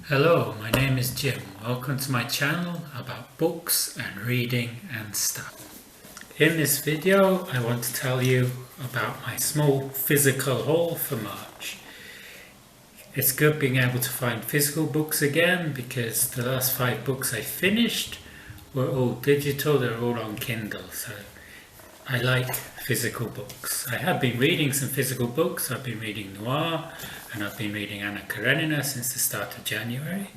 Hello, my name is Jim. Welcome to my channel about books and reading and stuff. In this video I want to tell you about my small physical haul for March. It's good being able to find physical books again because the last 5 books I finished were all digital, they're all on Kindle, so I like physical books. I have been reading some physical books. I've been reading Noir and I've been reading Karenina since the start of January.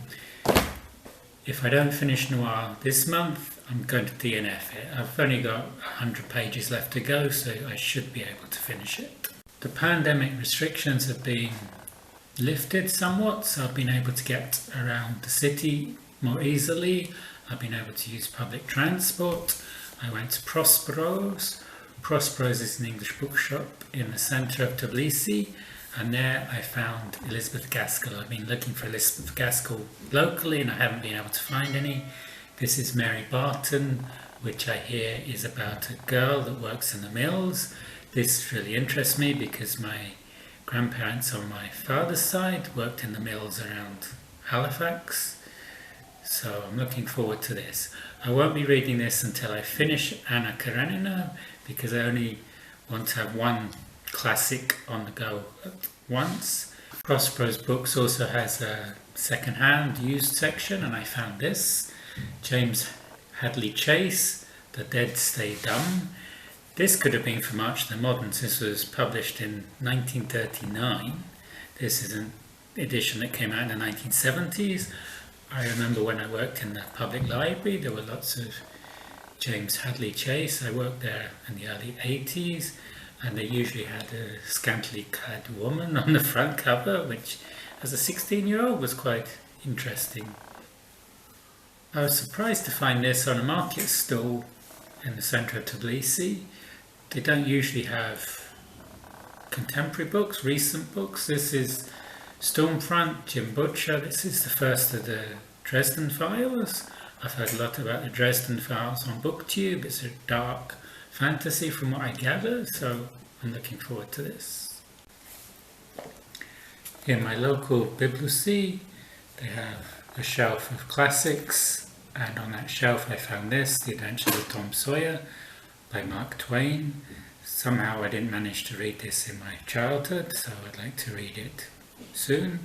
If I don't finish Noir this month, I'm going to DNF it. I've only got 100 pages left to go, so I should be able to finish it. The pandemic restrictions have been lifted somewhat, so I've been able to get around the city more easily. I've been able to use public transport. I went to Prospero's. Prospero's is an English bookshop in the centre of Tbilisi, and there I found Elizabeth Gaskell. I've been looking for Elizabeth Gaskell locally and I haven't been able to find any. This is Mary Barton, which I hear is about a girl that works in the mills. This really interests me because my grandparents on my father's side worked in the mills around Halifax. So I'm looking forward to this. I won't be reading this until I finish Karenina because I only want to have one classic on the go at once. Prospero's Books also has a second-hand used section, and I found this. James Hadley Chase, The Dead Stay Dumb. This could have been for March the Moderns. This was published in 1939. This is an edition that came out in the 1970s. I remember when I worked in the public library, there were lots of James Hadley Chase. I worked there in the early 80s, and they usually had a scantily clad woman on the front cover, which as a 16-year-old was quite interesting. I was surprised to find this on a market stall in the centre of Tbilisi. They don't usually have contemporary books, recent books. This is Stormfront, Jim Butcher. This is the first of the Dresden files. I've heard a lot about the Dresden files on booktube. It's a dark fantasy from what I gather, so I'm looking forward to this. In my local Tbilisi, they have a shelf of classics, and on that shelf I found this, The Attention of Tom Sawyer by Mark Twain. Somehow I didn't manage to read this in my childhood, so I'd like to read it soon.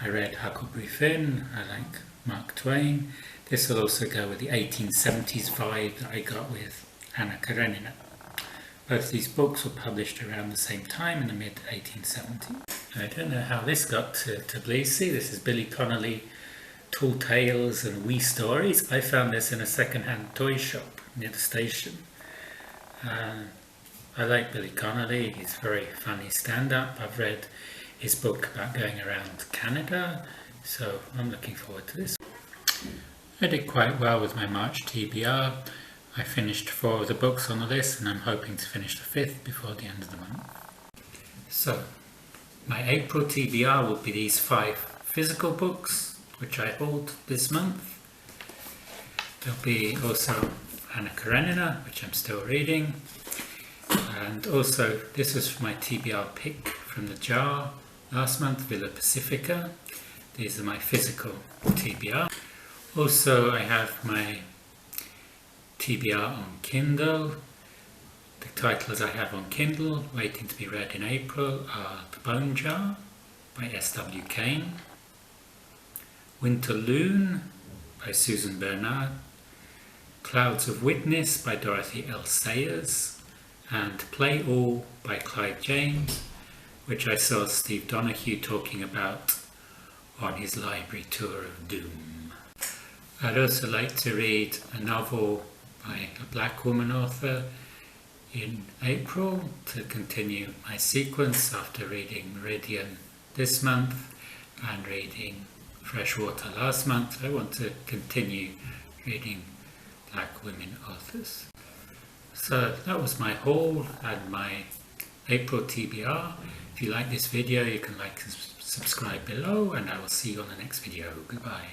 I read Huckleberry Finn. I like Mark Twain. This will also go with the 1870s vibe that I got with Karenina. Both these books were published around the same time in the mid-1870s. I don't know how this got to Tbilisi. This is Billy Connolly, Tall Tales and Wee Stories. I found this in a second-hand toy shop near the station. I like Billy Connolly. He's very funny stand-up. I've read his book about going around Canada, so I'm looking forward to this. I did quite well with my March TBR. I finished 4 of the books on the list, and I'm hoping to finish the 5th before the end of the month. So, my April TBR will be these 5 physical books, which I hauled this month. There'll be also Karenina, which I'm still reading. And also, this was my TBR pick from the jar last month, Villa Pacifica. These are my physical TBR. Also, I have my TBR on Kindle. The titles I have on Kindle, waiting to be read in April, are The Bone Jar by S W Kane, Winter Loon by Susan Bernhard, Clouds of Witness by Dorothy L. Sayers, and Play All by Clive James, which I saw Steve Donahue talking about on his library tour of doom. I'd also like to read a novel by a black woman author in April to continue my sequence after reading Meridian this month and reading Freshwater last month. I want to continue reading black women authors. So that was my haul and my April TBR. If you like this video, you can like and subscribe below, and I will see you on the next video. Goodbye.